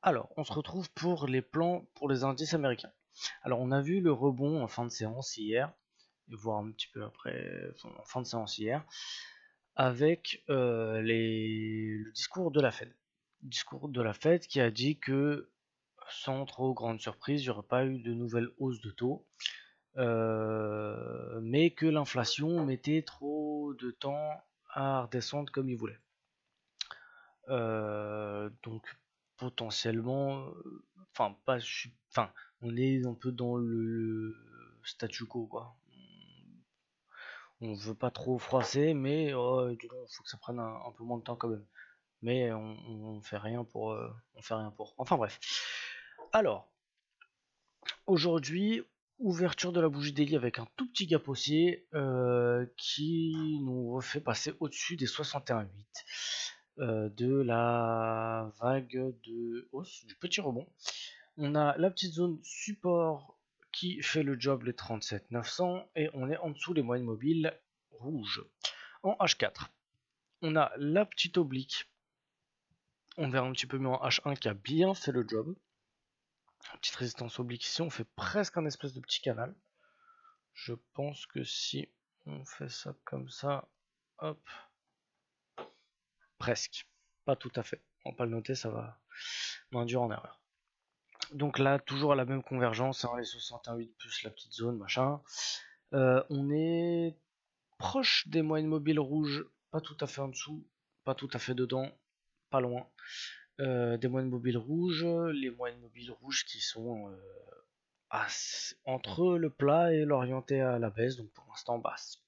Alors, on se retrouve pour les plans pour les indices américains. Alors, on a vu le rebond en fin de séance hier, voire un petit peu après, en fin de séance hier, avec le discours de la Fed. Le discours de la Fed qui a dit que, sans trop grande surprise, il n'y aurait pas eu de nouvelles hausses de taux, mais que l'inflation mettait trop de temps à redescendre comme il voulait. Donc potentiellement, on est un peu dans le statu quo, quoi. On veut pas trop froisser, mais il faut que ça prenne un peu moins de temps quand même. Mais on fait rien pour, on fait rien pour. Enfin bref. Alors, aujourd'hui, ouverture de la bougie daily avec un tout petit gap haussier qui nous refait passer au-dessus des 61,8 de la vague de hausse du petit rebond. On a la petite zone support qui fait le job, les 37 900, et on est en dessous les moyennes mobiles rouges. En H4, on a la petite oblique, on verra un petit peu mieux en H1 qui a bien fait le job. Petite résistance oblique ici, on fait presque un espèce de petit canal. Je pense que si on fait ça comme ça, hop, presque, pas tout à fait. On va pas le noter, ça va m'induire en erreur. Donc là, toujours à la même convergence, hein, les 61,8 plus la petite zone, machin. On est proche des moyennes mobiles rouges, pas tout à fait en dessous, pas tout à fait dedans, pas loin. Des moyennes mobiles rouges, les moyennes mobiles rouges qui sont entre le plat et l'orienté à la baisse, donc pour l'instant basse.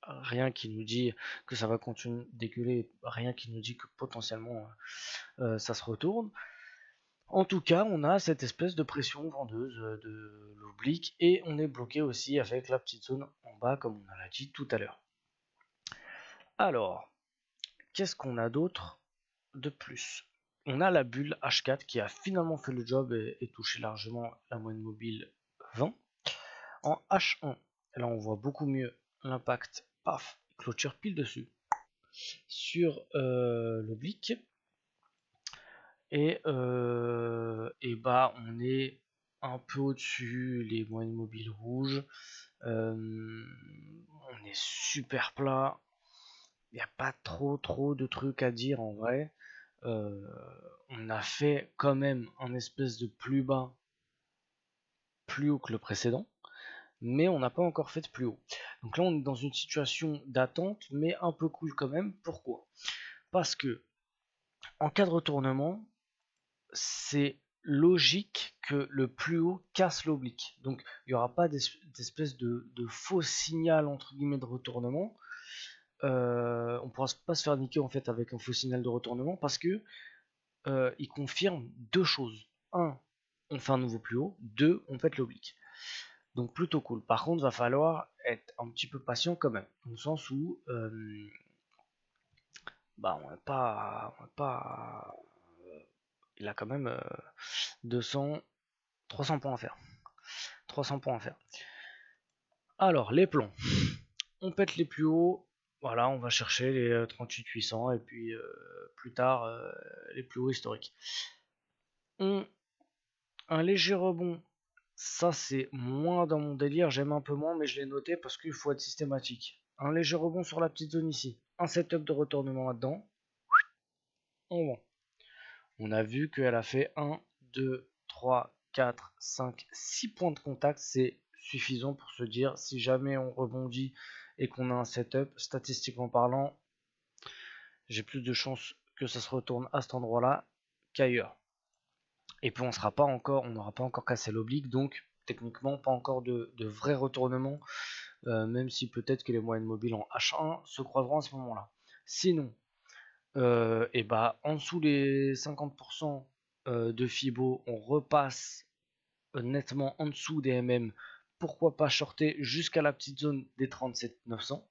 Rien qui nous dit que ça va continuer d'éculer, rien qui nous dit que potentiellement ça se retourne. En tout cas, on a cette espèce de pression vendeuse de l'oblique et on est bloqué aussi avec la petite zone en bas comme on l'a dit tout à l'heure. Alors, qu'est-ce qu'on a d'autre de plus? On a la bulle H4 qui a finalement fait le job et touché largement la moyenne mobile 20. En H1, là on voit beaucoup mieux l'impact, paf, clôture pile dessus sur l'oblique. Et bah on est un peu au-dessus les moyennes mobiles rouges. On est super plat. Il n'y a pas trop de trucs à dire en vrai. On a fait quand même un espèce de plus bas plus haut que le précédent, mais on n'a pas encore fait de plus haut. Donc là on est dans une situation d'attente, mais un peu cool quand même. Pourquoi? Parce que en cas de retournement, c'est logique que le plus haut casse l'oblique. Donc il n'y aura pas d'espèce de faux signal entre guillemets de retournement. On ne pourra pas se faire niquer en fait avec un faux signal de retournement parce que il confirme deux choses. Un, on fait un nouveau plus haut. Deux, on pète l'oblique. Donc plutôt cool. Par contre, va falloir être un petit peu patient quand même, dans le sens où on n'est pas il a quand même 200, 300 points à faire. 300 points à faire. Alors, les plans. On pète les plus hauts. Voilà, on va chercher les 38 800 et puis plus tard les plus hauts historiques. Un léger rebond. Ça, c'est moins dans mon délire. J'aime un peu moins, mais je l'ai noté parce qu'il faut être systématique. Un léger rebond sur la petite zone ici. Un setup de retournement là-dedans. On a vu qu'elle a fait 1, 2, 3, 4, 5, 6 points de contact. C'est suffisant pour se dire si jamais on rebondit et qu'on a un setup, statistiquement parlant, j'ai plus de chances que ça se retourne à cet endroit-là qu'ailleurs. Et puis on n'aura pas encore cassé l'oblique, donc techniquement pas encore de vrai retournement, même si peut-être que les moyennes mobiles en H1 se croiseront à ce moment-là. Sinon, et bah en dessous les 50% de Fibo, on repasse nettement en dessous des MM. Pourquoi pas shorter jusqu'à la petite zone des 37 900.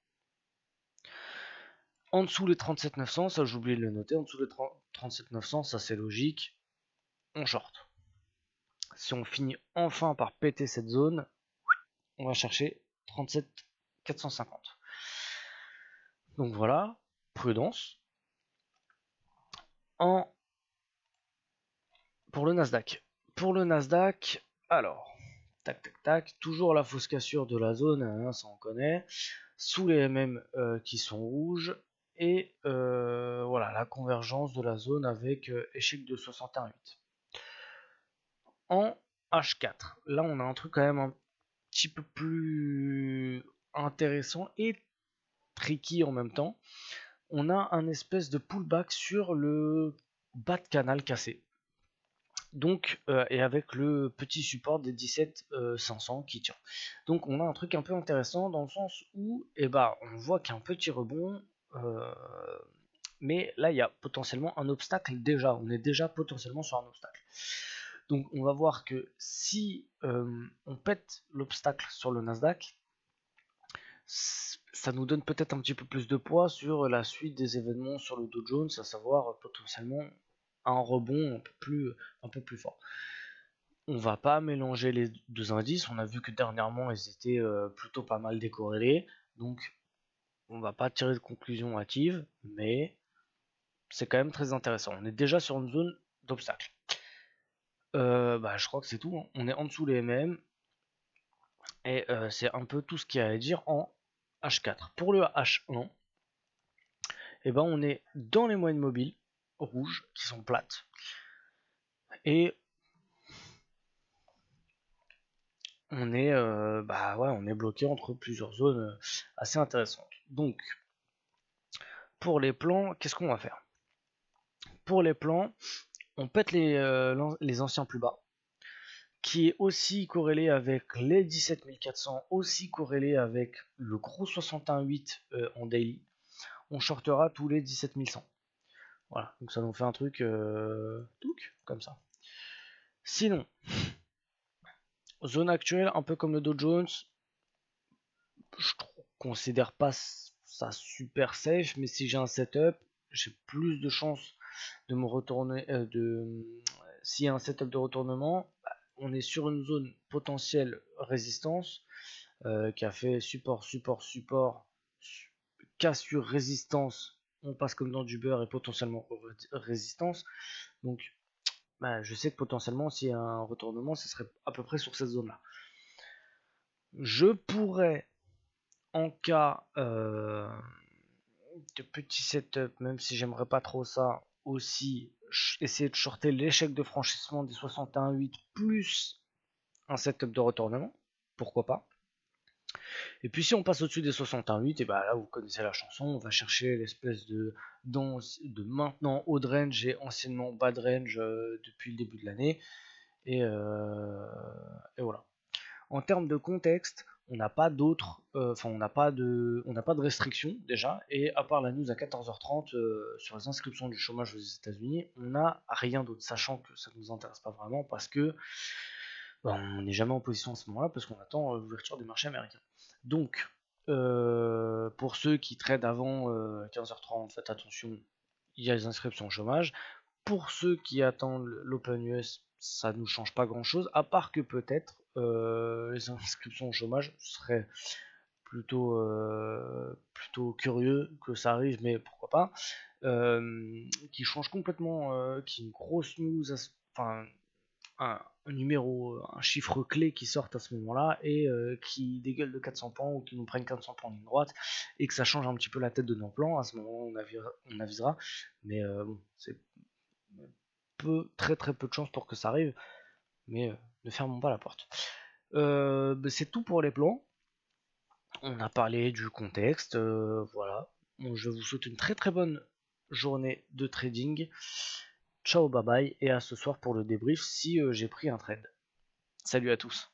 En dessous les 37 900, ça j'ai oublié de le noter, en dessous des 37 900, ça c'est logique, on short. Si on finit enfin par péter cette zone, on va chercher 37 450. Donc voilà, prudence. En pour le Nasdaq. Pour le Nasdaq, alors, tac tac tac, toujours la fausse cassure de la zone, hein, ça on connaît, sous les MM qui sont rouges, et voilà, la convergence de la zone avec échec de 61,8. En H4, là on a un truc quand même un petit peu plus intéressant et tricky en même temps. On a un espèce de pullback sur le bas de canal cassé. Donc, et avec le petit support des 17 500 qui tient. Donc on a un truc un peu intéressant dans le sens où on voit qu'il y a un petit rebond, mais là il y a potentiellement un obstacle déjà, on est déjà potentiellement sur un obstacle. Donc on va voir que si on pète l'obstacle sur le Nasdaq, ça nous donne peut-être un petit peu plus de poids sur la suite des événements sur le Dow Jones, à savoir potentiellement un rebond un peu plus fort. On va pas mélanger les deux indices, on a vu que dernièrement ils étaient plutôt pas mal décorrélés, donc on va pas tirer de conclusion hâtive, mais c'est quand même très intéressant. On est déjà sur une zone d'obstacle. Je crois que c'est tout, hein. On est en dessous les MM, et c'est un peu tout ce qu'il y a à dire en H4. Pour le H1, on est dans les moyennes mobiles rouges qui sont plates, et on est bloqué entre plusieurs zones assez intéressantes. Donc pour les plans, qu'est-ce qu'on va faire? Pour les plans, on pète les anciens plus bas, qui est aussi corrélé avec les 17400, aussi corrélé avec le gros 61,8 en daily. On shortera tous les 17100. Voilà, donc ça nous fait un truc comme ça. Sinon, zone actuelle, un peu comme le Dow Jones, je considère pas ça super safe, mais si j'ai un setup, j'ai plus de chances de me retourner. S'il y a un setup de retournement, on est sur une zone potentielle résistance qui a fait support, cassure, résistance. On passe comme dans du beurre et potentiellement résistance. Donc, je sais que potentiellement, s'il y a un retournement, ce serait à peu près sur cette zone-là. Je pourrais, en cas de petit setup, même si j'aimerais pas trop ça, aussi essayer de shorter l'échec de franchissement des 61,8 plus un setup de retournement, pourquoi pas. Et puis si on passe au-dessus des 61,8, et là vous connaissez la chanson, on va chercher l'espèce de maintenant haut de range et anciennement bas de range depuis le début de l'année, et voilà. En termes de contexte, on n'a pas d'autres, on n'a pas de restrictions déjà, et à part la news à 14h30 sur les inscriptions du chômage aux États-Unis, on n'a rien d'autre, sachant que ça ne nous intéresse pas vraiment parce que on n'est jamais en position à ce moment-là parce qu'on attend l'ouverture des marchés américains. Donc, pour ceux qui tradent avant 15h30, faites attention, il y a les inscriptions au chômage. Pour ceux qui attendent l'Open US, ça ne nous change pas grand-chose, à part que peut-être les inscriptions au chômage seraient plutôt curieux que ça arrive, mais pourquoi pas. Qui change complètement, qui est une grosse news, un numéro, un chiffre clé qui sort à ce moment-là et qui dégueule de 400 points ou qui nous prenne 400 points en ligne droite et que ça change un petit peu la tête de nos plans. À ce moment-là, on avisera, mais c'est très peu de chance pour que ça arrive, mais ne fermons pas la porte. C'est tout pour les plans. On a parlé du contexte, voilà. Bon, je vous souhaite une très bonne journée de trading. Ciao, bye bye, et à ce soir pour le débrief si j'ai pris un trade. Salut à tous.